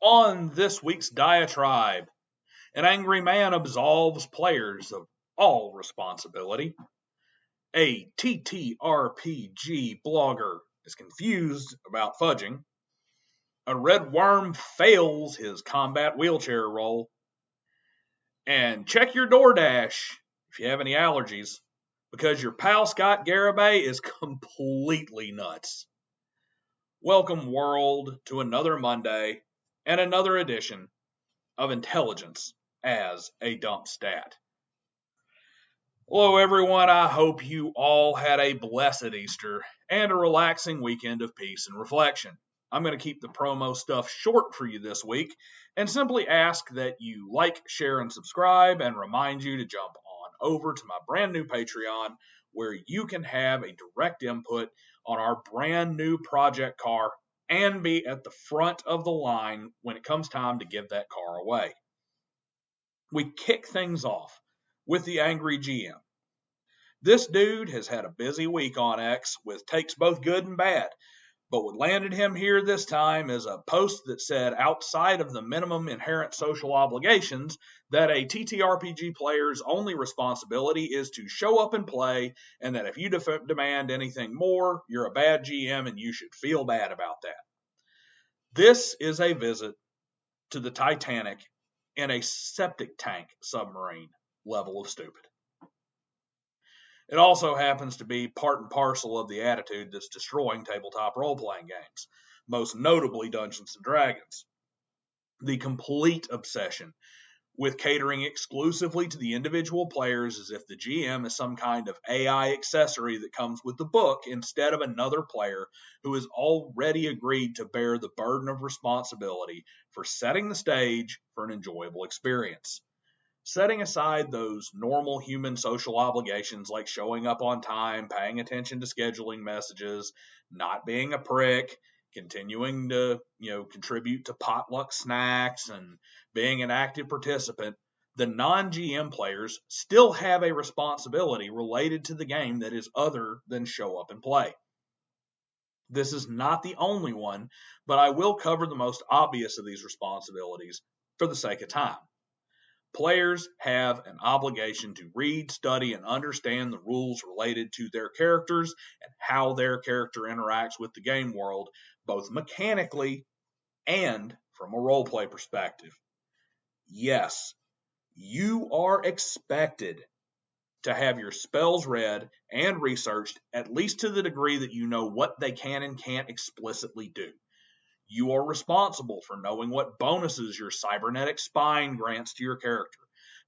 On this week's diatribe, an angry man absolves players of all responsibility. A TTRPG blogger is confused about fudging. A red worm fails his combat wheelchair role. And check your DoorDash if you have any allergies, because your pal Scott Garibay is completely nuts. Welcome, world, to another Monday and another edition of Intelligence as a Dump Stat. Hello, everyone. I hope you all had a blessed Easter and a relaxing weekend of peace and reflection. I'm going to keep the promo stuff short for you this week and simply ask that you like, share, and subscribe, and remind you to jump on over to my brand new Patreon where you can have a direct input on our brand new project car and be at the front of the line when it comes time to give that car away. We kick things off with the angry GM. This dude has had a busy week on X with takes both good and bad, but what landed him here this time is a post that said outside of the minimum inherent social obligations that a TTRPG player's only responsibility is to show up and play, and that if you demand anything more, you're a bad GM and you should feel bad about that. This is a visit to the Titanic in a septic tank submarine level of stupid. It also happens to be part and parcel of the attitude that's destroying tabletop role-playing games, most notably Dungeons & Dragons. The complete obsession with catering exclusively to the individual players as if the GM is some kind of AI accessory that comes with the book instead of another player who has already agreed to bear the burden of responsibility for setting the stage for an enjoyable experience. Setting aside those normal human social obligations like showing up on time, paying attention to scheduling messages, not being a prick, continuing to, contribute to potluck snacks and being an active participant, the non-GM players still have a responsibility related to the game that is other than show up and play. This is not the only one, but I will cover the most obvious of these responsibilities for the sake of time. Players have an obligation to read, study, and understand the rules related to their characters and how their character interacts with the game world, both mechanically and from a roleplay perspective. Yes, you are expected to have your spells read and researched, at least to the degree that you know what they can and can't explicitly do. You are responsible for knowing what bonuses your cybernetic spine grants to your character.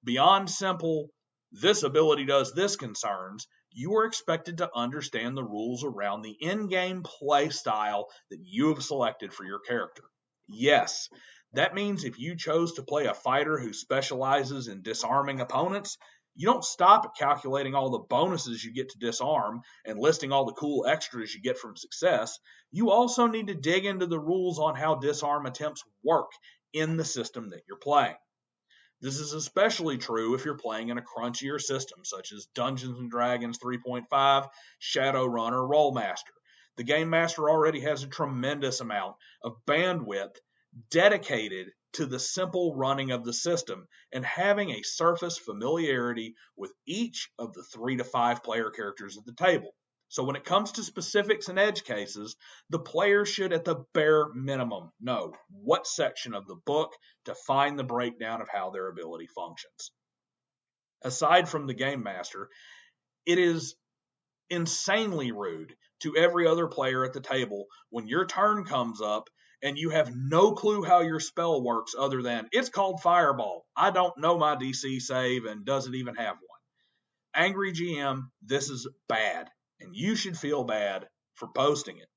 Beyond simple, this ability does this concerns, you are expected to understand the rules around the in-game play style that you have selected for your character. Yes, that means if you chose to play a fighter who specializes in disarming opponents, you don't stop at calculating all the bonuses you get to disarm and listing all the cool extras you get from success. You also need to dig into the rules on how disarm attempts work in the system that you're playing. This is especially true if you're playing in a crunchier system such as Dungeons & Dragons 3.5, Shadowrun, or Rollmaster. The Game Master already has a tremendous amount of bandwidth dedicated to the simple running of the system and having a surface familiarity with each of the 3 to 5 player characters at the table. So when it comes to specifics and edge cases, the player should at the bare minimum know what section of the book to find the breakdown of how their ability functions. Aside from the Game Master, it is insanely rude to every other player at the table when your turn comes up and you have no clue how your spell works other than, it's called Fireball. I don't know my DC save and doesn't even have one. Angry GM, this is bad, and you should feel bad for posting it.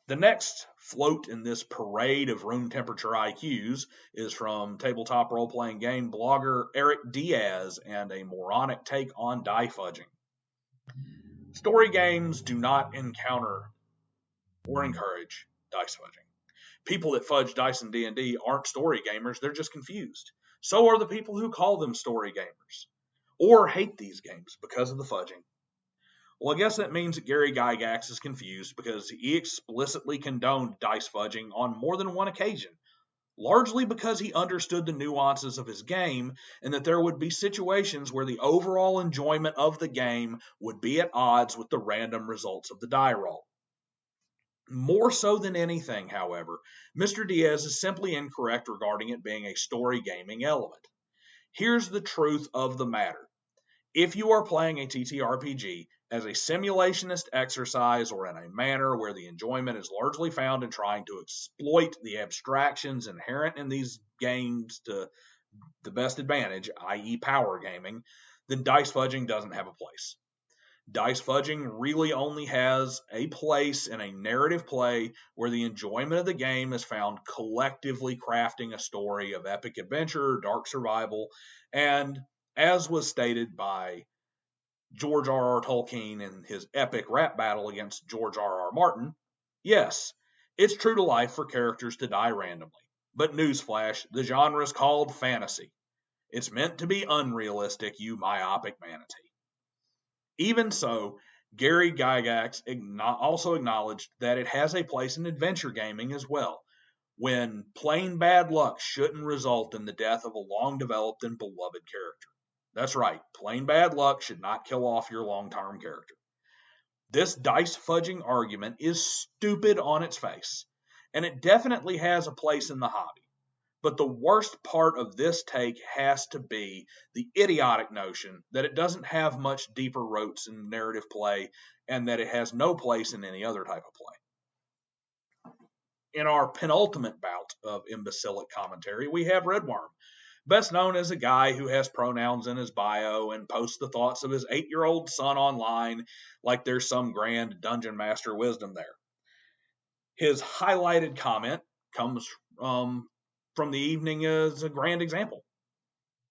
The next float in this parade of room temperature IQs is from tabletop role-playing game blogger Eric Diaz and a moronic take on die fudging. Story games do not encounter or encourage dice fudging. People that fudge dice in D&D aren't story gamers, they're just confused. So are the people who call them story gamers, or hate these games because of the fudging. Well, I guess that means that Gary Gygax is confused because he explicitly condoned dice fudging on more than one occasion, largely because he understood the nuances of his game and that there would be situations where the overall enjoyment of the game would be at odds with the random results of the die roll. More so than anything, however, Mr. Diaz is simply incorrect regarding it being a story gaming element. Here's the truth of the matter. If you are playing a TTRPG as a simulationist exercise or in a manner where the enjoyment is largely found in trying to exploit the abstractions inherent in these games to the best advantage, i.e. power gaming, then dice fudging doesn't have a place. Dice fudging really only has a place in a narrative play where the enjoyment of the game is found collectively crafting a story of epic adventure, dark survival, and, as was stated by George R.R. Tolkien in his epic rap battle against George R.R. Martin, yes, it's true to life for characters to die randomly. But newsflash, the genre is called fantasy. It's meant to be unrealistic, you myopic manatee. Even so, Gary Gygax also acknowledged that it has a place in adventure gaming as well, when plain bad luck shouldn't result in the death of a long-developed and beloved character. That's right, plain bad luck should not kill off your long-term character. This dice fudging argument is stupid on its face, and it definitely has a place in the hobby. But the worst part of this take has to be the idiotic notion that it doesn't have much deeper roots in narrative play and that it has no place in any other type of play. In our penultimate bout of imbecilic commentary, we have Redworm, best known as a guy who has pronouns in his bio and posts the thoughts of his 8-year-old son online like there's some grand dungeon master wisdom there. His highlighted comment comes from the evening as a grand example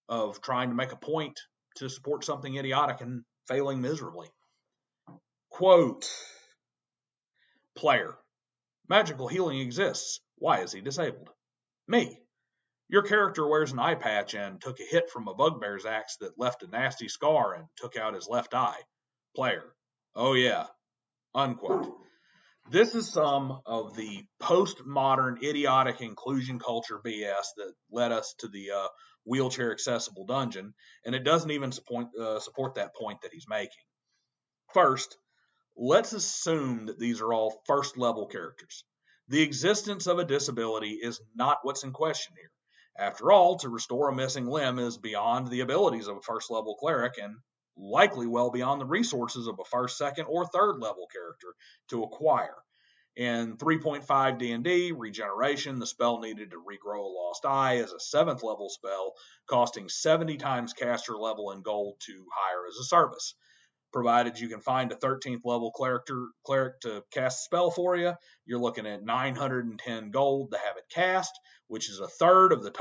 of trying to make a point to support something idiotic and failing miserably. Quote, player, magical healing exists. Why is he disabled? Me. Your character wears an eye patch and took a hit from a bugbear's axe that left a nasty scar and took out his left eye. Player. Oh yeah. Unquote. This is some of the postmodern idiotic inclusion culture BS that led us to the wheelchair accessible dungeon, and it doesn't even support that point that he's making. First, let's assume that these are all first level characters. The existence of a disability is not what's in question here. After all, to restore a missing limb is beyond the abilities of a first level cleric and likely well beyond the resources of a first, second, or third level character to acquire. In 3.5 D&D, regeneration, the spell needed to regrow a lost eye, is a 7th level spell, costing 70 times caster level in gold to hire as a service. Provided you can find a 13th level cleric to cast a spell for you, you're looking at 910 gold to have it cast, which is a third of the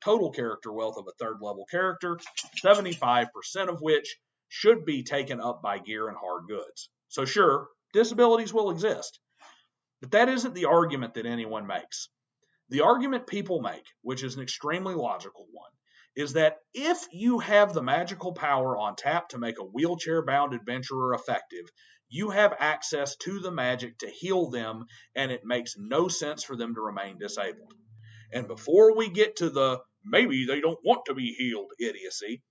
total character wealth of a third level character, 75% of which should be taken up by gear and hard goods. So sure, disabilities will exist. But that isn't the argument that anyone makes. The argument people make, which is an extremely logical one, is that if you have the magical power on tap to make a wheelchair-bound adventurer effective, you have access to the magic to heal them, and it makes no sense for them to remain disabled. And before we get to the maybe they don't want to be healed idiocy,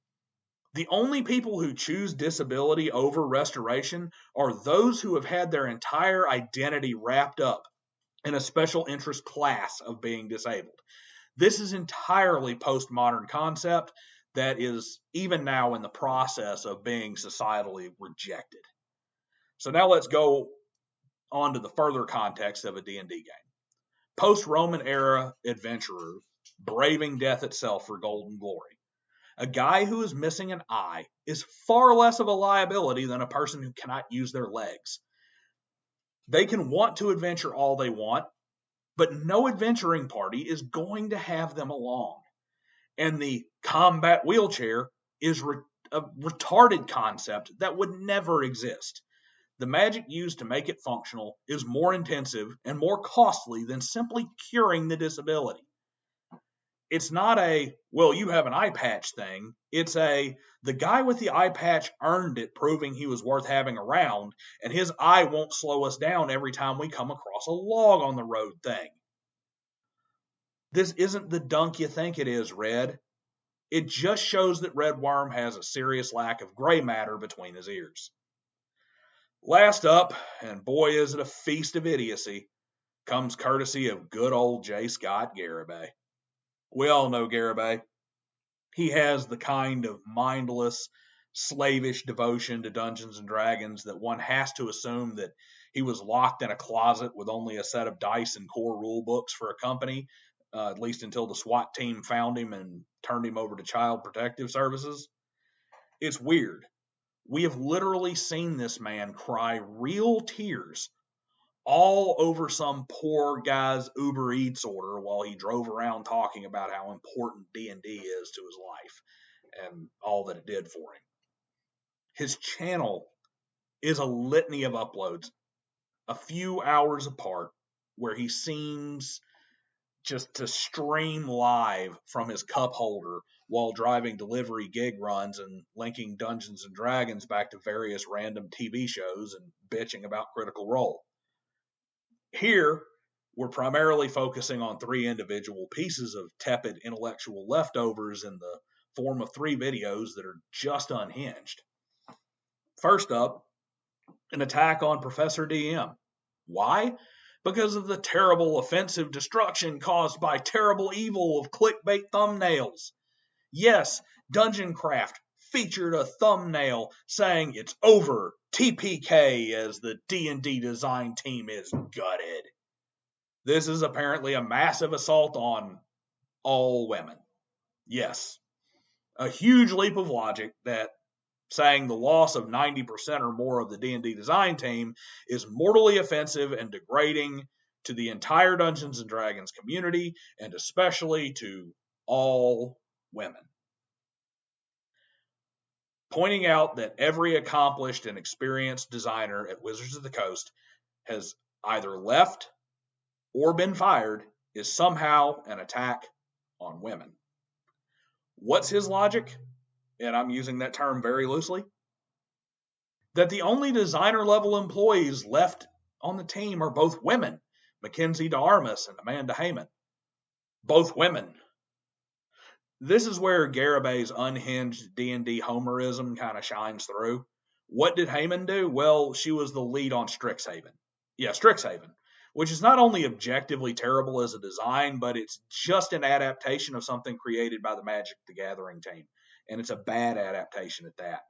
the only people who choose disability over restoration are those who have had their entire identity wrapped up in a special interest class of being disabled. This is entirely postmodern concept that is even now in the process of being societally rejected. So now let's go on to the further context of a D&D game. Post-Roman era adventurer braving death itself for golden glory. A guy who is missing an eye is far less of a liability than a person who cannot use their legs. They can want to adventure all they want, but no adventuring party is going to have them along. And the combat wheelchair is a retarded concept that would never exist. The magic used to make it functional is more intensive and more costly than simply curing the disability. It's not a, well, you have an eye patch thing. It's the guy with the eye patch earned it, proving he was worth having around, and his eye won't slow us down every time we come across a log on the road thing. This isn't the dunk you think it is, Red. It just shows that Red Worm has a serious lack of gray matter between his ears. Last up, and boy is it a feast of idiocy, comes courtesy of good old J. Scott Garibay. We all know Garibay. He has the kind of mindless, slavish devotion to Dungeons and Dragons that one has to assume that he was locked in a closet with only a set of dice and core rule books for a company, at least until the SWAT team found him and turned him over to Child Protective Services. It's weird. We have literally seen this man cry real tears all over some poor guy's Uber Eats order while he drove around talking about how important D&D is to his life and all that it did for him. His channel is a litany of uploads, a few hours apart, where he seems just to stream live from his cup holder while driving delivery gig runs and linking Dungeons and Dragons back to various random TV shows and bitching about Critical Role. Here, we're primarily focusing on 3 individual pieces of tepid intellectual leftovers in the form of 3 videos that are just unhinged. First up, an attack on Professor DM. Why? Because of the terrible offensive destruction caused by terrible evil of clickbait thumbnails. Yes, Dungeon Craft featured a thumbnail saying it's over TPK as the D&D design team is gutted. This is apparently a massive assault on all women. Yes, a huge leap of logic that saying the loss of 90% or more of the D&D design team is mortally offensive and degrading to the entire Dungeons & Dragons community, and especially to all women. Pointing out that every accomplished and experienced designer at Wizards of the Coast has either left or been fired is somehow an attack on women. What's his logic? And I'm using that term very loosely. That the only designer level employees left on the team are both women, Mackenzie DeArmas and Amanda Heyman. Both women. This is where Garibay's unhinged D&D homerism kind of shines through. What did Heyman do? Well, she was the lead on Strixhaven. Yeah, Strixhaven, which is not only objectively terrible as a design, but it's just an adaptation of something created by the Magic the Gathering team. And it's a bad adaptation at that.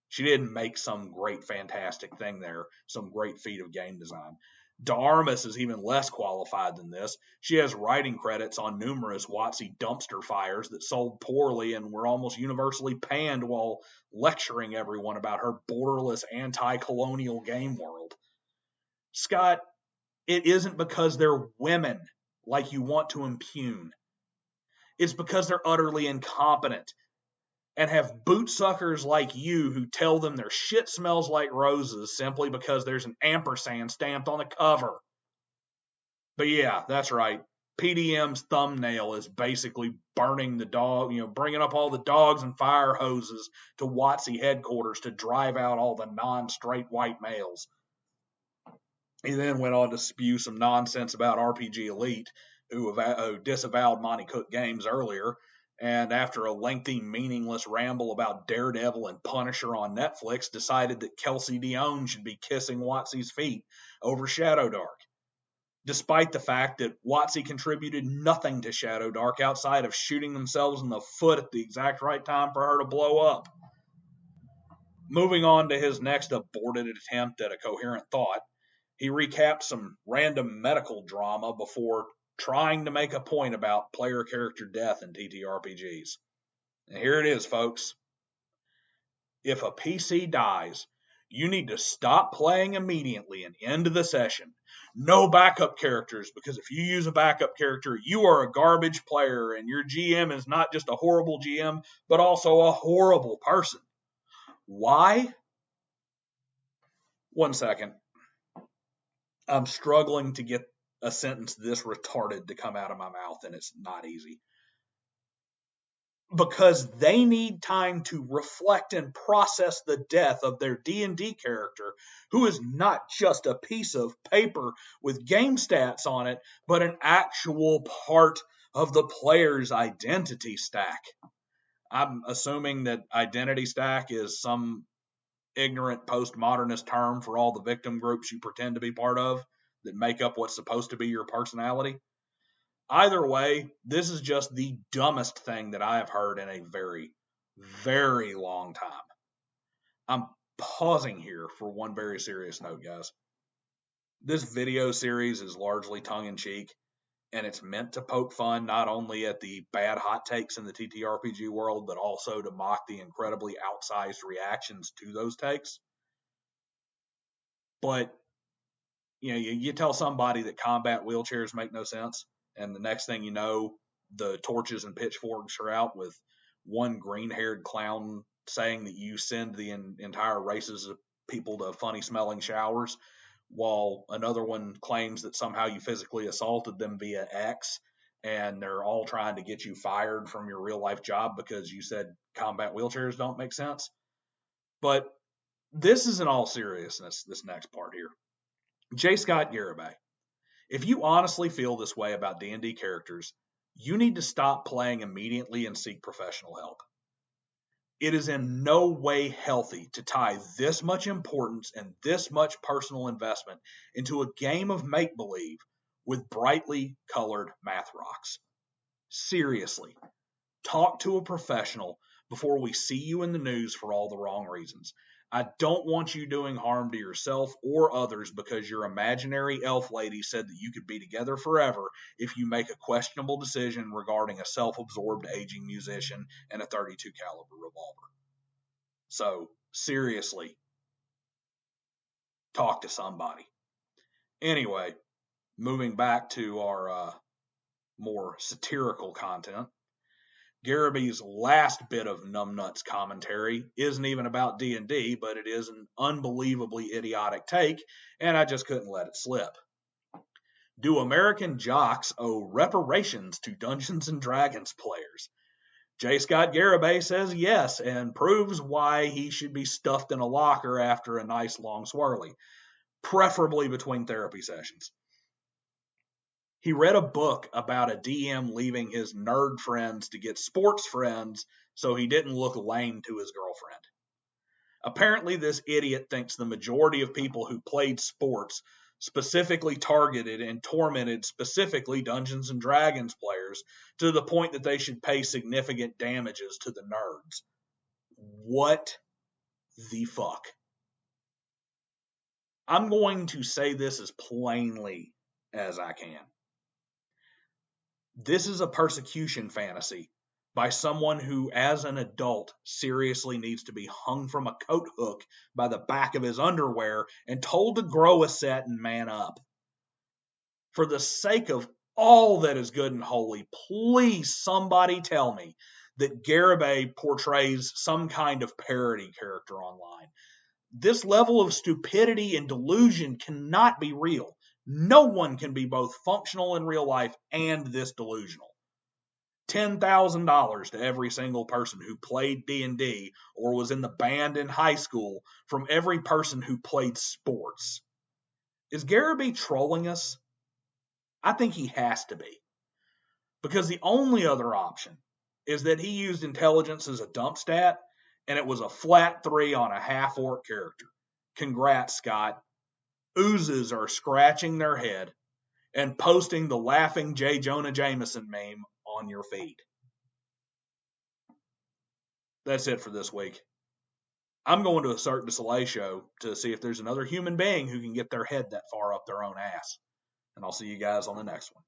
She didn't make some great, fantastic thing there, some great feat of game design. DeArmas is even less qualified than this. She has writing credits on numerous WotC dumpster fires that sold poorly and were almost universally panned while lecturing everyone about her borderless anti-colonial game world. Scott, it isn't because they're women like you want to impugn. It's because they're utterly incompetent and have bootsuckers like you who tell them their shit smells like roses simply because there's an ampersand stamped on the cover. But yeah, that's right. PDM's thumbnail is basically burning the dog, bringing up all the dogs and fire hoses to WotC headquarters to drive out all the non-straight white males. He then went on to spew some nonsense about RPG Elite, who disavowed Monty Cook Games earlier, and after a lengthy, meaningless ramble about Daredevil and Punisher on Netflix, decided that Kelsey Dion should be kissing WotC's feet over Shadowdark, despite the fact that WotC contributed nothing to Shadowdark outside of shooting themselves in the foot at the exact right time for her to blow up. Moving on to his next aborted attempt at a coherent thought, he recapped some random medical drama before trying to make a point about player character death in TTRPGs. And here it is, folks. If a PC dies, you need to stop playing immediately and end the session. No backup characters, because if you use a backup character, you are a garbage player, and your GM is not just a horrible GM, but also a horrible person. Why? One second. I'm struggling to get a sentence this retarded to come out of my mouth, and it's not easy. because they need time to reflect and process the death of their D&D character, who is not just a piece of paper with game stats on it, but an actual part of the player's identity stack. I'm assuming that identity stack is some ignorant postmodernist term for all the victim groups you pretend to be part of that make up what's supposed to be your personality. Either way, this is just the dumbest thing that I have heard in a very, very long time. I'm pausing here for one very serious note, guys. This video series is largely tongue-in-cheek, and it's meant to poke fun not only at the bad hot takes in the TTRPG world, but also to mock the incredibly outsized reactions to those takes. But you tell somebody that combat wheelchairs make no sense, and the next thing you know, the torches and pitchforks are out with one green-haired clown saying that you send the entire races of people to funny-smelling showers, while another one claims that somehow you physically assaulted them via X, and they're all trying to get you fired from your real-life job because you said combat wheelchairs don't make sense. But this is in all seriousness, this next part here. J. Scott Garibay, if you honestly feel this way about D&D characters, you need to stop playing immediately and seek professional help. It is in no way healthy to tie this much importance and this much personal investment into a game of make-believe with brightly colored math rocks. Seriously, talk to a professional before we see you in the news for all the wrong reasons. I don't want you doing harm to yourself or others because your imaginary elf lady said that you could be together forever if you make a questionable decision regarding a self-absorbed aging musician and a .32 caliber revolver. So, seriously, talk to somebody. Anyway, moving back to our more satirical content. Garibay's last bit of numbnuts commentary isn't even about D&D, but it is an unbelievably idiotic take, and I just couldn't let it slip. Do American jocks owe reparations to Dungeons & Dragons players? J. Scott Garibay says yes, and proves why he should be stuffed in a locker after a nice long swirly, preferably between therapy sessions. He read a book about a DM leaving his nerd friends to get sports friends so he didn't look lame to his girlfriend. Apparently, this idiot thinks the majority of people who played sports specifically targeted and tormented specifically Dungeons & Dragons players to the point that they should pay significant damages to the nerds. What the fuck? I'm going to say this as plainly as I can. This is a persecution fantasy by someone who, as an adult, seriously needs to be hung from a coat hook by the back of his underwear and told to grow a set and man up. For the sake of all that is good and holy, please somebody tell me that Garibay portrays some kind of parody character online. This level of stupidity and delusion cannot be real. No one can be both functional in real life and this delusional. $10,000 to every single person who played D&D or was in the band in high school from every person who played sports. Is Garibay trolling us? I think he has to be. Because the only other option is that he used intelligence as a dump stat and it was a flat 3 on a half-orc character. Congrats, Scott. Oozes are scratching their head and posting the laughing J. Jonah Jameson meme on your feed. That's it for this week. I'm going to a Cirque du Soleil show to see if there's another human being who can get their head that far up their own ass. And I'll see you guys on the next one.